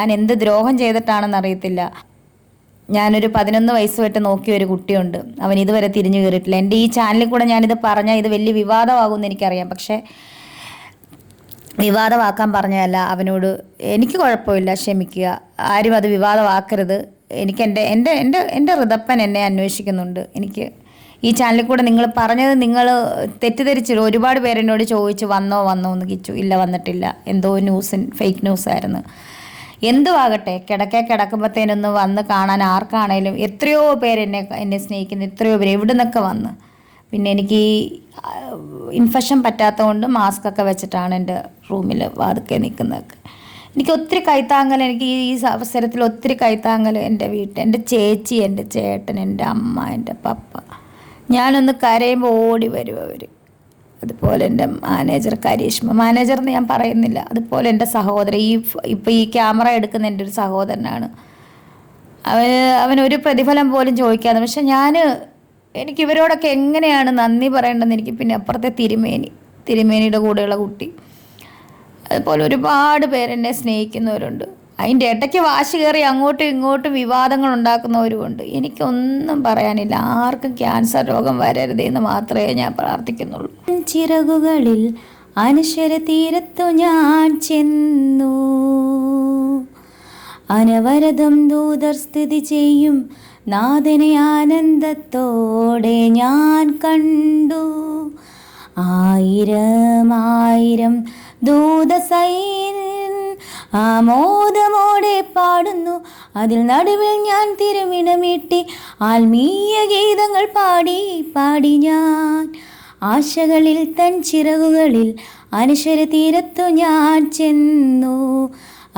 ഞാൻ എന്ത് ദ്രോഹം ചെയ്തിട്ടാണെന്ന് അറിയത്തില്ല. ഞാനൊരു 11 വയസ്സ് തൊട്ട് നോക്കിയ ഒരു കുട്ടിയുണ്ട്, അവൻ ഇതുവരെ തിരിഞ്ഞു കയറിയിട്ടില്ല. എൻ്റെ ഈ ചാനലിൽ കൂടെ ഞാനിത് പറഞ്ഞാൽ ഇത് വലിയ വിവാദമാകുമെന്ന് എനിക്കറിയാം, പക്ഷേ വിവാദമാക്കാൻ പറഞ്ഞതല്ല. അവനോട് എനിക്ക് കുഴപ്പമില്ല, ക്ഷമിക്കുക, ആരും അത് വിവാദമാക്കരുത്. എനിക്ക് എൻ്റെ ഋതപ്പൻ എന്നെ അന്വേഷിക്കുന്നുണ്ട്. എനിക്ക് ഈ ചാനലിൽ കൂടെ നിങ്ങൾ പറഞ്ഞത് നിങ്ങൾ തെറ്റിദ്ധരിച്ചിട്ട് ഒരുപാട് പേരെന്നോട് ചോദിച്ചു വന്നോ എന്ന് കിച്ചു. ഇല്ല, വന്നിട്ടില്ല, എന്തോ ഫേക്ക് ന്യൂസായിരുന്നു. എന്തുവാകട്ടെ, കിടക്കുമ്പോഴത്തേനൊന്ന് വന്ന് കാണാൻ ആർക്കാണേലും എത്രയോ പേര് എന്നെ സ്നേഹിക്കുന്നു, എത്രയോ പേര് എവിടെ നിന്നൊക്കെ വന്ന്. പിന്നെ എനിക്ക് ഈ ഇൻഫെക്ഷൻ പറ്റാത്തതുകൊണ്ട് മാസ്കൊക്കെ വെച്ചിട്ടാണ് എൻ്റെ റൂമിൽ വാതുക്കെ നിൽക്കുന്നതൊക്കെ. എനിക്ക് ഒത്തിരി കൈത്താങ്ങൽ, എനിക്ക് ഈ അവസരത്തിൽ ഒത്തിരി കൈത്താങ്ങൽ എൻ്റെ എൻ്റെ ചേച്ചി, എൻ്റെ ചേട്ടൻ, എൻ്റെ അമ്മ, എൻ്റെ പപ്പ. ഞാനൊന്ന് കരയുമ്പോൾ ഓടി വരും അവർ. അതുപോലെ എൻ്റെ മാനേജർ കരീഷ്മ, മാനേജർന്ന് ഞാൻ പറയുന്നില്ല. അതുപോലെ എൻ്റെ സഹോദരൻ, ഇപ്പോൾ ഈ ക്യാമറ എടുക്കുന്ന എൻ്റെ ഒരു സഹോദരനാണ്. അവനൊരു പ്രതിഫലം പോലും ചോദിക്കാതെ. പക്ഷെ എനിക്ക് ഇവരോടൊക്കെ എങ്ങനെയാണ് നന്ദി പറയേണ്ടതെന്ന് എനിക്ക്. പിന്നെ അപ്പുറത്തെ തിരുമേനിയുടെ കൂടെയുള്ള കുട്ടി, അതുപോലെ ഒരുപാട് പേരെന്നെ സ്നേഹിക്കുന്നവരുണ്ട്. അതിൻ്റെ ഇടയ്ക്ക് വാശി കയറി അങ്ങോട്ടും ഇങ്ങോട്ടും വിവാദങ്ങൾ ഉണ്ടാക്കുന്നവരുമുണ്ട്. എനിക്കൊന്നും പറയാനില്ല. ആർക്കും ക്യാൻസർ രോഗം വരരുതെന്ന് മാത്രമേ ഞാൻ പ്രാർത്ഥിക്കുന്നുള്ളൂ. ചിറകുകളിൽ അനശ്വര തീരത്തു ഞാൻ ചെന്നു, അനവരതം ദൂതർ സ്ഥിതി ചെയ്യും നാഥനെ ആനന്ദത്തോടെ ഞാൻ കണ്ടു. ആയിരം ദൂതസൈന്യം ആമോദമോടെ പാടുന്നു, അതിൽ നടുവിൽ ഞാൻ തിരുമിടമീട്ടി ആത്മീയ ഗീതങ്ങൾ പാടി ഞാൻ. ആശകളിൽ തൻ ചിറകുകളിൽ അനശ്വര തീരത്തു ഞാൻ ചെന്നു,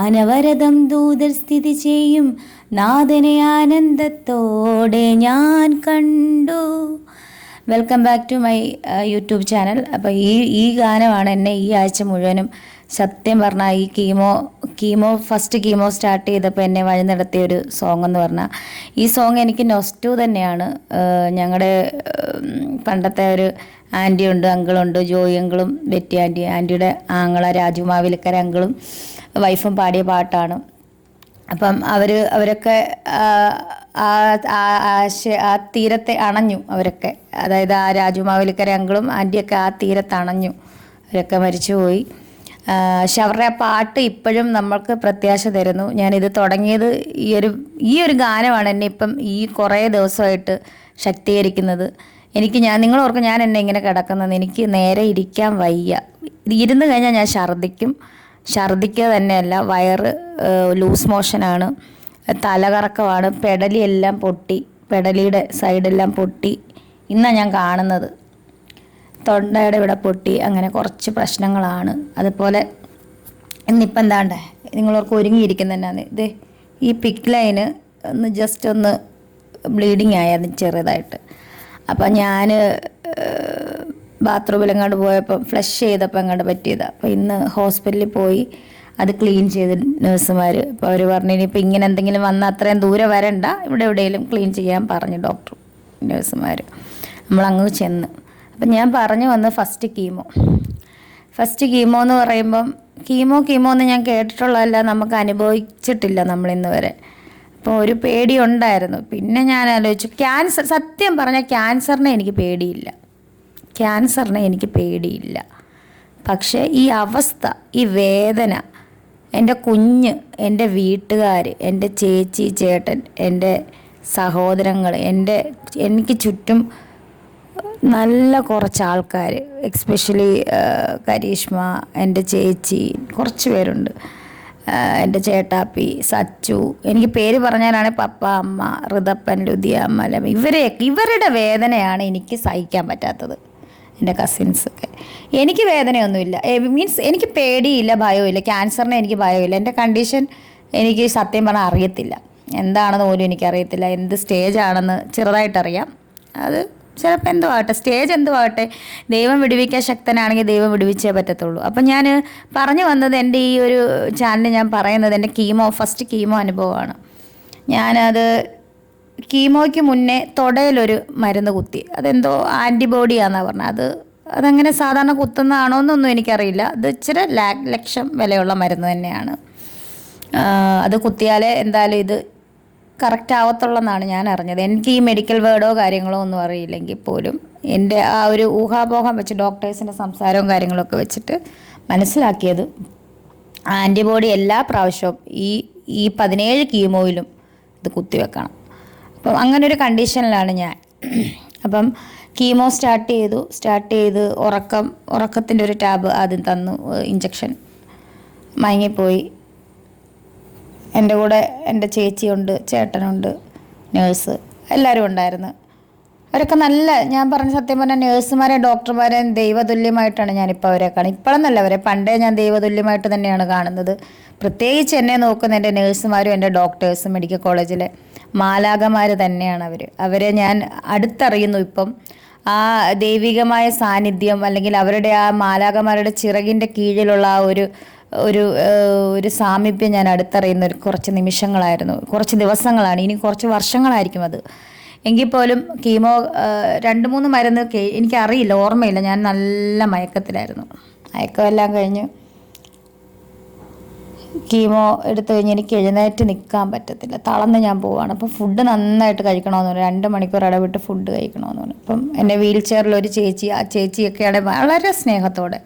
അനവരതം ദൂതർ സ്ഥിതി ചെയ്യും നാഥനെ ആനന്ദത്തോടെ ഞാൻ കണ്ടു. Welcome back to my YouTube channel. അപ്പോൾ ഈ ഗാനമാണ് എന്നെ ഈ ആഴ്ച മുഴുവനും, സത്യം പറഞ്ഞാൽ ഈ ഫസ്റ്റ് കീമോ സ്റ്റാർട്ട് ചെയ്തപ്പോൾ എന്നെ വഴി നടത്തിയൊരു സോങ് എന്ന് പറഞ്ഞാൽ ഈ സോങ് എനിക്ക് നൊസ്റ്റു തന്നെയാണ്. ഞങ്ങളുടെ പണ്ടത്തെ ഒരു ആൻറ്റി ഉണ്ട്, അങ്കിളുണ്ട്, ജോയി അങ്കിളും ബെറ്റി ആൻറ്റിയുടെ ആങ്ങള രാജു മാവിലക്കര അങ്കിളും വൈഫും പാടിയ പാട്ടാണ്. അപ്പം അവരൊക്കെ ആ തീരത്തെ അണഞ്ഞു. അവരൊക്കെ, അതായത് ആ രാജു മാവിലക്കര അങ്കിളും ആൻറ്റിയൊക്കെ ആ തീരത്ത് അണഞ്ഞു, അവരൊക്കെ മരിച്ചുപോയി. പക്ഷെ അവരുടെ ആ പാട്ട് ഇപ്പോഴും നമ്മൾക്ക് പ്രത്യാശ തരുന്നു. ഞാനിത് തുടങ്ങിയത് ഈ ഒരു ഗാനമാണ് എന്നെ ഇപ്പം ഈ കുറേ ദിവസമായിട്ട് ശക്തീകരിക്കുന്നത്. നിങ്ങൾ ഓർക്കും ഞാൻ എന്നെ ഇങ്ങനെ കിടക്കുന്നത്, എനിക്ക് നേരെ ഇരിക്കാൻ വയ്യ. ഇരുന്ന് കഴിഞ്ഞാൽ ഞാൻ ഛർദ്ദിക്കുക തന്നെയല്ല, വയറ് ലൂസ് മോഷനാണ്, തലകറക്കമാണ്, പെടലിയെല്ലാം പൊട്ടി, പെടലിയുടെ സൈഡെല്ലാം പൊട്ടി. ഇന്നാണ് ഞാൻ കാണുന്നത്, തൊണ്ടയുടെ ഇവിടെ പൊട്ടി, അങ്ങനെ കുറച്ച് പ്രശ്നങ്ങളാണ്. അതുപോലെ ഇന്നിപ്പം എന്താണ്ടേ നിങ്ങളോർക്ക് ഒരുങ്ങിയിരിക്കുന്നതന്നെയാണ് ഇത്. ഈ പിക്ക് ലൈന് ജസ്റ്റ് ഒന്ന് ബ്ലീഡിങ് ആയത് ചെറുതായിട്ട്. അപ്പം ഞാൻ ബാത്റൂമിലെങ്ങാണ്ട് പോയപ്പം ഫ്ലഷ് ചെയ്തപ്പോൾ എങ്ങാണ്ട് പറ്റിയതാണ്. അപ്പോൾ ഇന്ന് ഹോസ്പിറ്റലിൽ പോയി അത് ക്ലീൻ ചെയ്ത് നേഴ്സുമാർ. അപ്പോൾ അവർ പറഞ്ഞു ഇനിയിപ്പോൾ ഇങ്ങനെ എന്തെങ്കിലും വന്നാൽ അത്രയും ദൂരെ വരണ്ട, ഇവിടെ എവിടെയെങ്കിലും ക്ലീൻ ചെയ്യാൻ പറഞ്ഞു ഡോക്ടർ, നേഴ്സുമാർ. നമ്മളങ്ങ് ചെന്ന്. അപ്പം ഞാൻ പറഞ്ഞു വന്ന് ഫസ്റ്റ് കീമോ എന്ന് പറയുമ്പം കീമോ എന്ന് ഞാൻ കേട്ടിട്ടുള്ളതല്ല, നമുക്ക് അനുഭവിച്ചിട്ടില്ല നമ്മളിന്ന് വരെ. അപ്പോൾ ഒരു പേടി ഉണ്ടായിരുന്നു. പിന്നെ ഞാൻ ആലോചിച്ചു, സത്യം പറഞ്ഞാൽ ക്യാൻസറിനെ എനിക്ക് പേടിയില്ല. പക്ഷേ ഈ അവസ്ഥ, ഈ വേദന, എൻ്റെ കുഞ്ഞ്, എൻ്റെ വീട്ടുകാർ, എൻ്റെ ചേച്ചി, ചേട്ടൻ, എൻ്റെ സഹോദരങ്ങൾ, എനിക്ക് ചുറ്റും നല്ല കുറച്ച് ആൾക്കാർ, എക്സ്പെഷ്യലി കരീഷ്മ, എൻ്റെ ചേച്ചി, കുറച്ച് പേരുണ്ട്, എൻ്റെ ചേട്ടാപ്പി, സച്ചു, എനിക്ക് പേര് പറഞ്ഞാലാണ് പപ്പ, അമ്മ, ഋതപ്പൻ, ലുതിയ, മലം, ഇവരുടെ വേദനയാണ് എനിക്ക് സഹിക്കാൻ പറ്റാത്തത്. എൻ്റെ കസിൻസൊക്കെ. എനിക്ക് വേദനയൊന്നുമില്ല, മീൻസ് എനിക്ക് പേടിയില്ല, ഭയമില്ല. ക്യാൻസറിനെ എനിക്ക് ഭയമില്ല. എൻ്റെ കണ്ടീഷൻ എനിക്ക് സത്യം പറഞ്ഞാൽ അറിയത്തില്ല, എന്താണെന്ന് പോലും എനിക്കറിയത്തില്ല. എന്ത് സ്റ്റേജാണെന്ന് ചെറുതായിട്ടറിയാം. അത് ചിലപ്പോൾ എന്തോ ആകട്ടെ, സ്റ്റേജ് എന്തോ ആകട്ടെ, ദൈവം വിടുവിക്കാൻ ശക്തനാണെങ്കിൽ ദൈവം വിടുവിച്ചേ പറ്റത്തുള്ളൂ. അപ്പം ഞാൻ പറഞ്ഞു വന്നത്, എൻ്റെ ഈ ഒരു ചാനലിൽ ഞാൻ പറയുന്നത് എൻ്റെ ഫസ്റ്റ് കീമോ അനുഭവമാണ്. ഞാനത് കീമോയ്ക്ക് മുന്നേ തൊടയിലൊരു മരുന്ന് കുത്തി. അതെന്തോ ആൻറ്റിബോഡിയാണെന്നാണ് പറഞ്ഞത്. അതങ്ങനെ സാധാരണ കുത്തുന്നതാണോ എന്നൊന്നും എനിക്കറിയില്ല. അത് ഇച്ചിരി ലക്ഷം വിലയുള്ള മരുന്ന് തന്നെയാണ്. അത് കുത്തിയാലേ എന്തായാലും ഇത് കറക്റ്റ് ആവത്തുള്ളെന്നാണ് ഞാൻ അറിഞ്ഞത്. എനിക്ക് ഈ മെഡിക്കൽ വേർഡോ കാര്യങ്ങളോ ഒന്നും അറിയില്ലെങ്കിൽ പോലും എൻ്റെ ആ ഒരു ഊഹാപോഹം വെച്ച് ഡോക്ടേഴ്സിൻ്റെ സംസാരവും കാര്യങ്ങളൊക്കെ വെച്ചിട്ട് മനസ്സിലാക്കിയത് ആൻറ്റിബോഡി എല്ലാ പ്രാവശ്യവും ഈ 17 കീമോയിലും ഇത് കുത്തിവെക്കണം. അപ്പം അങ്ങനെ ഒരു കണ്ടീഷനിലാണ് ഞാൻ. അപ്പം കീമോ സ്റ്റാർട്ട് ചെയ്ത് ഉറക്കത്തിൻ്റെ ഒരു ടാബ് ആദ്യം തന്നു, ഇഞ്ചക്ഷൻ. മയങ്ങിപ്പോയി. എൻ്റെ കൂടെ എൻ്റെ ചേച്ചിയുണ്ട്, ചേട്ടനുണ്ട്, നേഴ്സ്, എല്ലാവരും ഉണ്ടായിരുന്നു. അവരൊക്കെ ഞാൻ പറഞ്ഞ സത്യം പറഞ്ഞാൽ നേഴ്സുമാരെയും ഡോക്ടർമാരെയും ദൈവതുല്യമായിട്ടാണ് ഞാനിപ്പോൾ അവരെ കാണുന്നത്. ഇപ്പോഴെന്നല്ല, അവരെ പണ്ടേ ഞാൻ ദൈവതുല്യമായിട്ട് തന്നെയാണ് കാണുന്നത്. പ്രത്യേകിച്ച് എന്നെ നോക്കുന്ന എൻ്റെ നേഴ്സുമാരും എൻ്റെ ഡോക്ടേഴ്സും മെഡിക്കൽ കോളേജിലെ മാലാഖമാർ തന്നെയാണ് അവരെ ഞാൻ അടുത്തറിയുന്നു. ഇപ്പം ആ ദൈവികമായ സാന്നിധ്യം അല്ലെങ്കിൽ അവരുടെ ആ മാലാഖമാരുടെ ചിറകിൻ്റെ കീഴിലുള്ള ആ ഒരു സാമീപ്യം ഞാൻ അടുത്തറിയുന്ന കുറച്ച് നിമിഷങ്ങളായിരുന്നു, കുറച്ച് ദിവസങ്ങളാണ്. ഇനി കുറച്ച് വർഷങ്ങളായിരിക്കും അത്. എങ്കിൽ പോലും കീമോ 2-3 മരുന്ന് എനിക്കറിയില്ല, ഓർമ്മയില്ല. ഞാൻ നല്ല മയക്കത്തിലായിരുന്നു. മയക്കമെല്ലാം കഴിഞ്ഞ് കീമോ എടുത്തു കഴിഞ്ഞ് എനിക്ക് എഴുന്നേറ്റ് നിൽക്കാൻ പറ്റത്തില്ല, തളർന്ന് ഞാൻ പോവുകയാണ്. അപ്പം ഫുഡ് നന്നായിട്ട് കഴിക്കണമെന്ന് പറഞ്ഞു, 2 മണിക്കൂർ ഇടവിട്ട് ഫുഡ് കഴിക്കണമെന്ന് പറഞ്ഞു. അപ്പം എൻ്റെ വീൽ ചെയറിൽ ഒരു ചേച്ചി, ആ ചേച്ചിയൊക്കെയാണ് വളരെ സ്നേഹത്തോടെ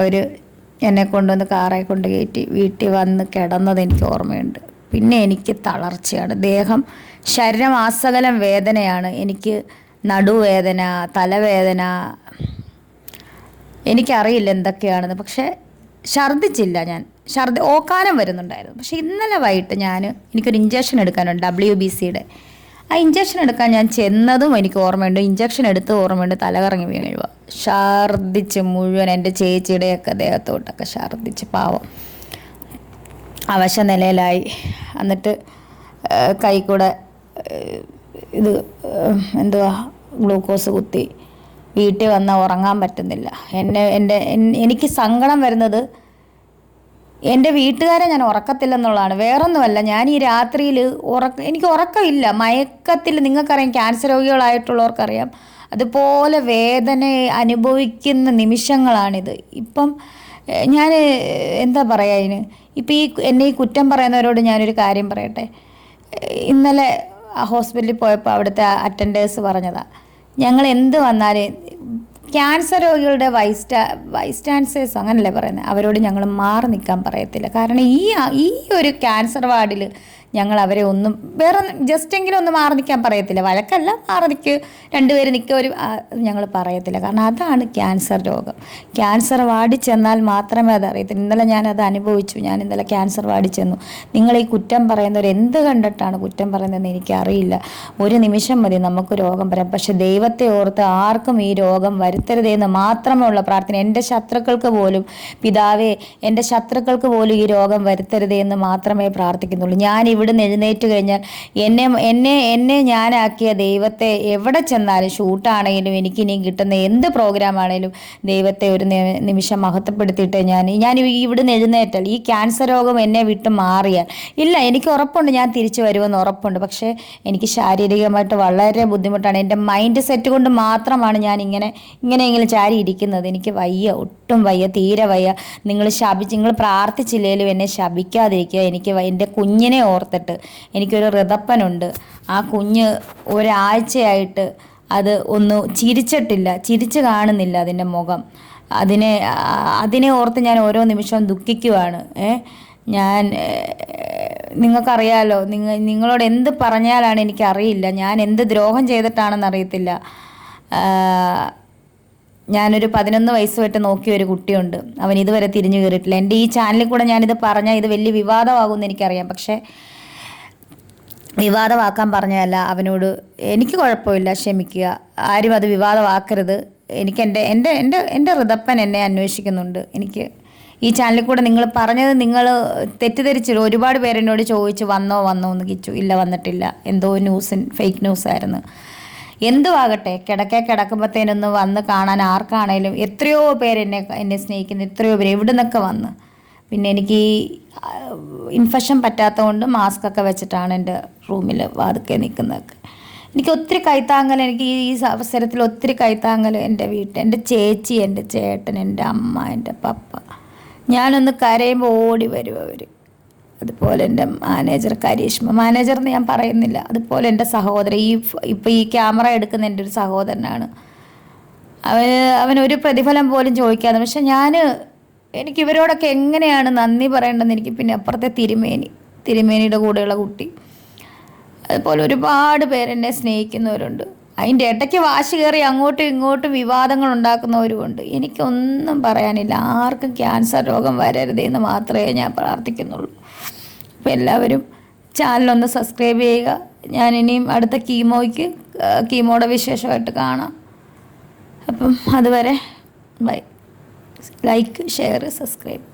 അവർ എന്നെ കൊണ്ടുവന്ന് കാറെ കൊണ്ട് കയറ്റി വീട്ടിൽ വന്ന് കിടന്നത് എനിക്ക് ഓർമ്മയുണ്ട്. പിന്നെ എനിക്ക് തളർച്ചയാണ്, ശരീരം ആസകലം വേദനയാണ്. എനിക്ക് നടുവേദന, തലവേദന, എനിക്കറിയില്ല എന്തൊക്കെയാണെന്ന്. പക്ഷേ ഛർദ്ദിച്ചില്ല ഞാൻ. ഓക്കാനം വരുന്നുണ്ടായിരുന്നു. പക്ഷേ ഇന്നലെ വൈകിട്ട് എനിക്കൊരു ഇഞ്ചക്ഷൻ എടുക്കാനുണ്ട്, WBCയുടെ. ആ ഇഞ്ചക്ഷൻ എടുക്കാൻ ഞാൻ ചെന്നതും എനിക്ക് ഓർമ്മയുണ്ട്, ഇഞ്ചക്ഷൻ എടുത്ത് ഓർമ്മയുണ്ട്, തലകറങ്ങി വീഴുക. ഛർദ്ദിച്ച് മുഴുവൻ എൻ്റെ ചേച്ചിയുടെയൊക്കെ ദേഹത്തോട്ടൊക്കെ ഛർദ്ദിച്ച് പാവം അവശ നിലയിലായി. എന്നിട്ട് കൈ കൂടെ ഗ്ലൂക്കോസ് കുത്തി. വീട്ടിൽ വന്നാൽ ഉറങ്ങാൻ പറ്റുന്നില്ല. എനിക്ക് സങ്കടം വരുന്നത് എൻ്റെ വീട്ടുകാരെ ഞാൻ ഉറക്കത്തില്ലെന്നുള്ളതാണ്, വേറൊന്നുമല്ല. ഞാൻ ഈ രാത്രിയിൽ എനിക്ക് ഉറക്കമില്ല, മയക്കത്തിൽ. നിങ്ങൾക്കറിയാം, ക്യാൻസർ രോഗികളായിട്ടുള്ളവർക്കറിയാം, അതുപോലെ വേദന അനുഭവിക്കുന്ന നിമിഷങ്ങളാണിത്. ഇപ്പം ഞാൻ എന്താ പറയുക അതിന്, ഇപ്പം എന്നെ ഈ കുറ്റം പറയുന്നവരോട് ഞാനൊരു കാര്യം പറയട്ടെ. ഇന്നലെ ഹോസ്പിറ്റലിൽ പോയപ്പോൾ അവിടുത്തെ അറ്റൻഡേഴ്സ് പറഞ്ഞതാണ്, ഞങ്ങൾ എന്ത് വന്നാലും ക്യാൻസർ രോഗികളുടെ വൈസ്റ്റാൻസേഴ്സ് അങ്ങനല്ലേ പറയുന്നത്, അവരോട് ഞങ്ങൾ മാറി നിൽക്കാൻ പറയത്തില്ല. കാരണം ഈ ഒരു ക്യാൻസർ വാർഡിൽ ഞങ്ങൾ അവരെ ഒന്നും ജസ്റ്റെങ്കിലും ഒന്ന് മാറി നിൽക്കാൻ പറയത്തില്ല. വഴക്കല്ല, മാറി നിൽക്ക്, 2 പേര് നിൽക്കുക, ഞങ്ങൾ പറയത്തില്ല. കാരണം അതാണ് ക്യാൻസർ രോഗം. ക്യാൻസർ വാർഡിൽ ചെന്നാൽ മാത്രമേ അതറിയത്തില്ല. ഇന്നലെ ഞാനത് അനുഭവിച്ചു. ഞാൻ ഇന്നലെ ക്യാൻസർ വാർഡിൽ ചെന്നു. നിങ്ങൾ ഈ കുറ്റം പറയുന്നവർ എന്ത് കണ്ടിട്ടാണ് കുറ്റം പറയുന്നതെന്ന് എനിക്കറിയില്ല. ഒരു നിമിഷം മതി നമുക്ക് രോഗം വരാം. പക്ഷെ ദൈവത്തെ ഓർത്ത് ആർക്കും ഈ രോഗം വരുത്തരുതെന്ന് മാത്രമേ ഉള്ള പ്രാർത്ഥന. എൻ്റെ ശത്രുക്കൾക്ക് പോലും, പിതാവേ, എൻ്റെ ശത്രുക്കൾക്ക് പോലും ഈ രോഗം വരുത്തരുതേ എന്ന് മാത്രമേ പ്രാർത്ഥിക്കുന്നുള്ളൂ. ഞാൻ ഇവിടുന്ന് എഴുന്നേറ്റ് കഴിഞ്ഞാൽ എന്നെ ഞാനാക്കിയ ദൈവത്തെ എവിടെ ചെന്നാലും, ഷൂട്ടാണെങ്കിലും എനിക്കിനിയും കിട്ടുന്ന എന്ത് പ്രോഗ്രാം ആണെങ്കിലും ദൈവത്തെ ഒരു നിമിഷം മഹത്വപ്പെടുത്തിയിട്ട് ഞാൻ ഇവിടുന്ന് എഴുന്നേറ്റാൽ, ഈ ക്യാൻസർ രോഗം എന്നെ വിട്ട് മാറിയാൽ, ഇല്ല, എനിക്ക് ഉറപ്പുണ്ട് ഞാൻ തിരിച്ചു വരുമെന്ന് ഉറപ്പുണ്ട്. പക്ഷേ എനിക്ക് ശാരീരികമായിട്ട് വളരെ ബുദ്ധിമുട്ടാണ്. എൻ്റെ മൈൻഡ് സെറ്റ് കൊണ്ട് മാത്രമാണ് ഞാൻ ഇങ്ങനെയെങ്കിലും ചാരി ഇരിക്കുന്നത്. എനിക്ക് വയ്യ, ഒട്ടും വയ്യ, തീരെ വയ്യ. നിങ്ങൾ പ്രാർത്ഥിച്ചില്ലേലും എന്നെ ശപിക്കാതിരിക്കുക. എനിക്ക് എൻ്റെ കുഞ്ഞിനെ ഓർത്തിട്ട് എനിക്കൊരു ഋതപ്പനുണ്ട്. ആ കുഞ്ഞ് ഒരാഴ്ചയായിട്ട് അത് ചിരിച്ചു കാണുന്നില്ല അതിൻ്റെ മുഖം. അതിനെ ഓർത്ത് ഞാൻ ഓരോ നിമിഷവും ദുഃഖിക്കുവാണ്. നിങ്ങൾക്കറിയാലോ, നിങ്ങളോട് എന്ത് പറഞ്ഞാലാണ് എനിക്കറിയില്ല, ഞാൻ എന്ത് ദ്രോഹം ചെയ്തിട്ടാണെന്നറിയത്തില്ല. ഞാനൊരു 11 വയസ്സ് തൊട്ട് നോക്കിയ ഒരു കുട്ടിയുണ്ട്, അവൻ ഇതുവരെ തിരിഞ്ഞു കയറിയിട്ടില്ല. എൻ്റെ ഈ ചാനലിൽ കൂടെ ഞാനിത് പറഞ്ഞാൽ ഇത് വലിയ വിവാദമാകുമെന്ന് എനിക്കറിയാം. പക്ഷേ വിവാദമാക്കാൻ പറഞ്ഞതല്ല, അവനോട് എനിക്ക് കുഴപ്പമില്ല, ക്ഷമിക്കുക, ആരും അത് വിവാദമാക്കരുത്. എനിക്ക് എൻ്റെ ഋതപ്പൻ എന്നെ അന്വേഷിക്കുന്നുണ്ട്. എനിക്ക് ഈ ചാനലിൽ കൂടെ നിങ്ങൾ പറഞ്ഞത് നിങ്ങൾ തെറ്റിദ്ധരിച്ചില്ല. ഒരുപാട് പേരെന്നോട് ചോദിച്ചു വന്നോ എന്ന് കിച്ചു. ഇല്ല, വന്നിട്ടില്ല, എന്തോ ഫേക്ക് ന്യൂസായിരുന്നു. എന്തുവാകട്ടെ, കിടക്കുമ്പോഴത്തേനൊന്ന് വന്ന് കാണാൻ ആർക്കാണേലും, എത്രയോ പേര് എന്നെ സ്നേഹിക്കുന്നു, എത്രയോ പേര് എവിടെ നിന്നൊക്കെ വന്ന്. പിന്നെ എനിക്ക് ഈ ഇൻഫെക്ഷൻ പറ്റാത്തതുകൊണ്ട് മാസ്കൊക്കെ വെച്ചിട്ടാണ് എൻ്റെ റൂമിൽ വാതിക്കെ നിൽക്കുന്നതൊക്കെ. എനിക്ക് ഒത്തിരി കൈത്താങ്ങൽ, എനിക്ക് ഈ അവസരത്തിൽ ഒത്തിരി കൈത്താങ്ങൽ എൻ്റെ എൻ്റെ ചേച്ചി, എൻ്റെ ചേട്ടൻ, എൻ്റെ അമ്മ, എൻ്റെ പപ്പ. ഞാനൊന്ന് കരയുമ്പോൾ ഓടി വരും അവർ. അതുപോലെ എൻ്റെ മാനേജർ കരീഷ്മ, മാനേജർ എന്ന് ഞാൻ പറയുന്നില്ല, അതുപോലെ എൻ്റെ സഹോദരൻ, ഇപ്പോൾ ഈ ക്യാമറ എടുക്കുന്ന എൻ്റെ ഒരു സഹോദരനാണ്. അവനൊരു പ്രതിഫലം പോലും ചോദിക്കാതെ, പക്ഷെ എനിക്ക് ഇവരോടൊക്കെ എങ്ങനെയാണ് നന്ദി പറയേണ്ടതെന്ന് എനിക്ക്. പിന്നെ അപ്പുറത്തെ തിരുമേനിയുടെ കൂടെയുള്ള കുട്ടി, അതുപോലെ ഒരുപാട് പേരെന്നെ സ്നേഹിക്കുന്നവരുണ്ട്. അതിൻ്റെ ഇടയ്ക്ക് വാശി കയറി അങ്ങോട്ടും ഇങ്ങോട്ടും വിവാദങ്ങൾ ഉണ്ടാക്കുന്നവരുമുണ്ട്. എനിക്കൊന്നും പറയാനില്ല. ആർക്കും ക്യാൻസർ രോഗം വരരുതെന്ന് മാത്രമേ ഞാൻ പ്രാർത്ഥിക്കുന്നുള്ളൂ. അപ്പോൾ എല്ലാവരും ചാനലൊന്ന് സബ്സ്ക്രൈബ് ചെയ്യുക. ഞാൻ ഇനിയും അടുത്ത കീമോയുടെ വിശേഷമായിട്ട് കാണാം. അപ്പം അതുവരെ ബൈ. Like, share, subscribe.